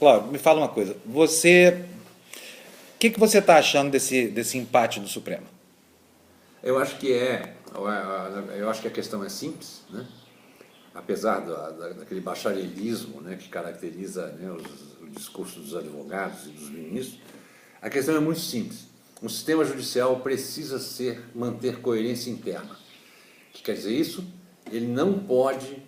Cláudio, me fala uma coisa. O que você está achando desse empate do Supremo? Eu acho que a questão é simples, né? Apesar daquele bacharelismo, né, que caracteriza, né, o discurso dos advogados e dos ministros, a questão é muito simples. Um sistema judicial precisa manter coerência interna. O que quer dizer isso? Ele não pode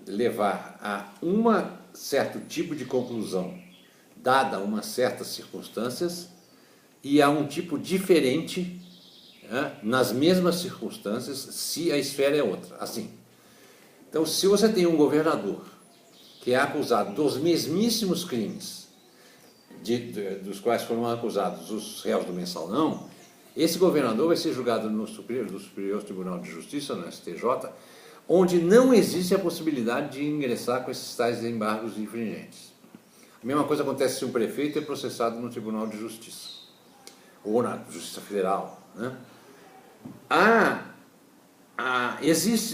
levar a um certo tipo de conclusão, dada umas certas circunstâncias, e a um tipo diferente, nas mesmas circunstâncias, se a esfera é outra. Assim. Então, se você tem um governador que é acusado dos mesmíssimos crimes dos quais foram acusados os réus do mensalão, esse governador vai ser julgado no Superior Tribunal de Justiça, no STJ, onde não existe a possibilidade de ingressar com esses tais embargos infringentes. A mesma coisa acontece se um prefeito é processado no Tribunal de Justiça, ou na Justiça Federal, né?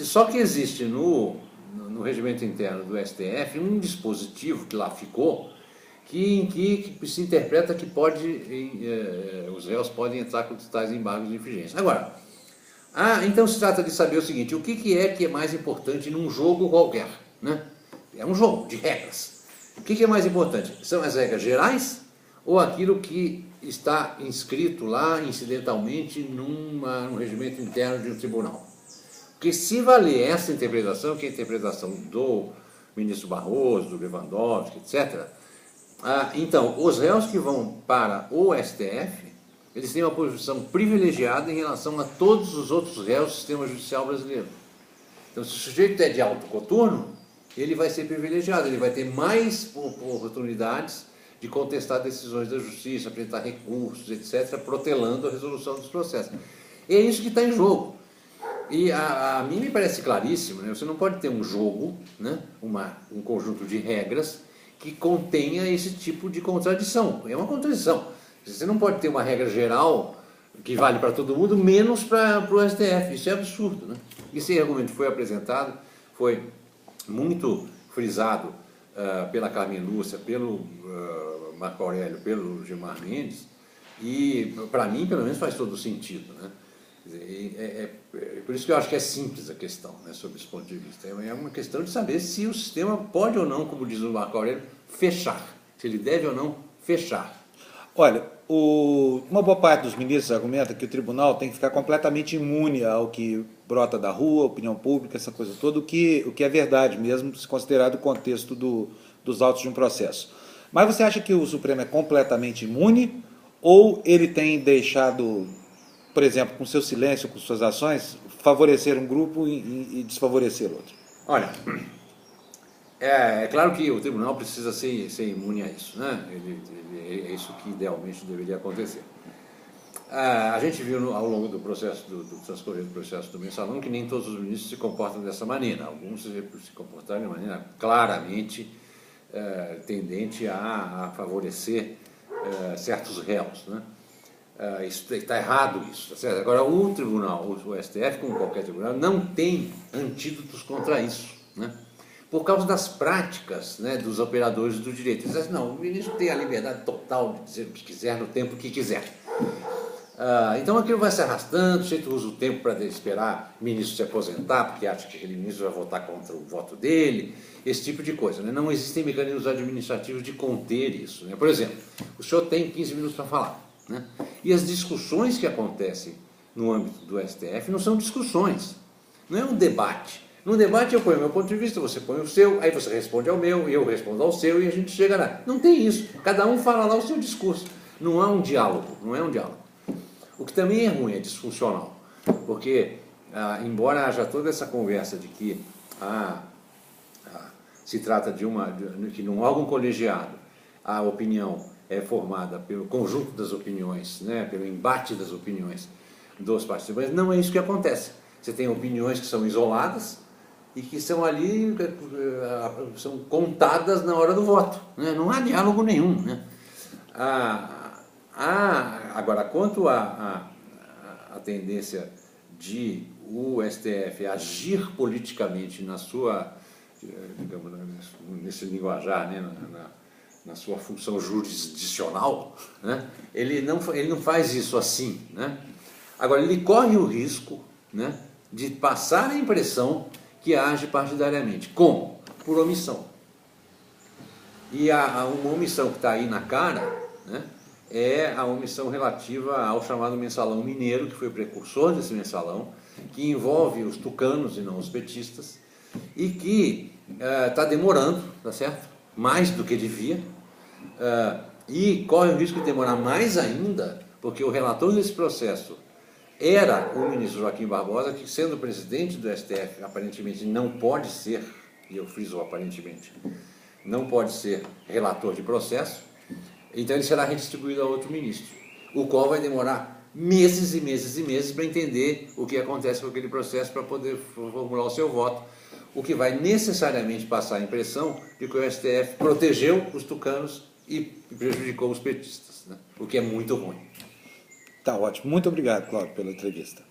Só que existe no regimento interno do STF um dispositivo que lá ficou, que se interpreta que os réus podem entrar com tais embargos de infringência. Agora, então se trata de saber o seguinte: o que é mais importante num jogo qualquer, né? É um jogo de regras. O que é mais importante? São as regras gerais ou aquilo que está inscrito lá incidentalmente num regimento interno de um tribunal? Porque se valer essa interpretação, que é a interpretação do ministro Barroso, do Lewandowski, etc., então, os réus que vão para o STF, eles têm uma posição privilegiada em relação a todos os outros réus do sistema judicial brasileiro. Então, se o sujeito é de alto coturno, ele vai ser privilegiado, ele vai ter mais oportunidades de contestar decisões da justiça, apresentar recursos, etc., protelando a resolução dos processos. E é isso que está em jogo. E a mim me parece claríssimo, né? Você não pode ter um jogo, né? Um conjunto de regras que contenha esse tipo de contradição. É uma contradição. Você não pode ter uma regra geral que vale para todo mundo, menos para o STF. Isso é absurdo, né? Esse argumento foi apresentado, foi muito frisado pela Carmen Lúcia, pelo Marco Aurélio, pelo Gilmar Mendes, e para mim, pelo menos, faz todo sentido, né? Por isso que eu acho que é simples a questão, né, sob esse ponto de vista. É uma questão de saber se o sistema pode ou não, como diz o Marco Aurélio, fechar. Se ele deve ou não fechar. Olha, uma boa parte dos ministros argumenta que o tribunal tem que ficar completamente imune ao que brota da rua, opinião pública, essa coisa toda, o que é verdade mesmo, se considerado o contexto dos autos de um processo. Mas você acha que o Supremo é completamente imune ou ele tem deixado, por exemplo, com seu silêncio, com suas ações, favorecer um grupo e desfavorecer outro? Olha, é claro que o tribunal precisa ser imune a isso, né? É isso que idealmente deveria acontecer. A gente viu ao longo do processo, do transcorrer do processo do mensalão, que nem todos os ministros se comportam dessa maneira. Alguns se comportaram de maneira claramente tendente a favorecer certos réus, né? Isso está errado, isso, tá certo? Agora, o tribunal, o STF, como qualquer tribunal, não tem antídotos contra isso, né? Por causa das práticas, né, dos operadores do direito. Eles dizem, não, o ministro tem a liberdade total de dizer o que quiser, no tempo que quiser. Então aquilo vai se arrastando, o sujeito usa o tempo para esperar o ministro se aposentar, porque acha que aquele ministro vai votar contra o voto dele, esse tipo de coisa, né? Não existem mecanismos administrativos de conter isso, né? Por exemplo, o senhor tem 15 minutos para falar, né? E as discussões que acontecem no âmbito do STF não são discussões, não é um debate. No debate eu ponho o meu ponto de vista, você põe o seu, aí você responde ao meu, eu respondo ao seu e a gente chega lá. Não tem isso, cada um fala lá o seu discurso. Não há um diálogo, não é um diálogo. O que também é ruim, é disfuncional, porque embora haja toda essa conversa de que se trata que num órgão colegiado a opinião é formada pelo conjunto das opiniões, né, pelo embate das opiniões dos participantes, não é isso que acontece. Você tem opiniões que são isoladas e que são ali, são contadas na hora do voto, né? Não há diálogo nenhum, né? Agora, quanto à tendência de o STF agir politicamente na sua, digamos, nesse linguajar, né, na sua função jurisdicional, né, ele não faz isso assim, né? Agora, ele corre o risco, né, de passar a impressão que age partidariamente. Como? Por omissão. E uma omissão que está aí na cara, né, é a omissão relativa ao chamado mensalão mineiro, que foi o precursor desse mensalão, que envolve os tucanos e não os petistas, e que está demorando, tá certo? Mais do que devia, e corre o risco de demorar mais ainda, porque o relator desse processo era o ministro Joaquim Barbosa, que, sendo presidente do STF, aparentemente não pode ser, e eu friso aparentemente, não pode ser relator de processo, então ele será redistribuído a outro ministro, o qual vai demorar meses e meses e meses para entender o que acontece com aquele processo, para poder formular o seu voto, o que vai necessariamente passar a impressão de que o STF protegeu os tucanos e prejudicou os petistas, né? O que é muito ruim. Tá ótimo. Muito obrigado, Cláudio, pela entrevista.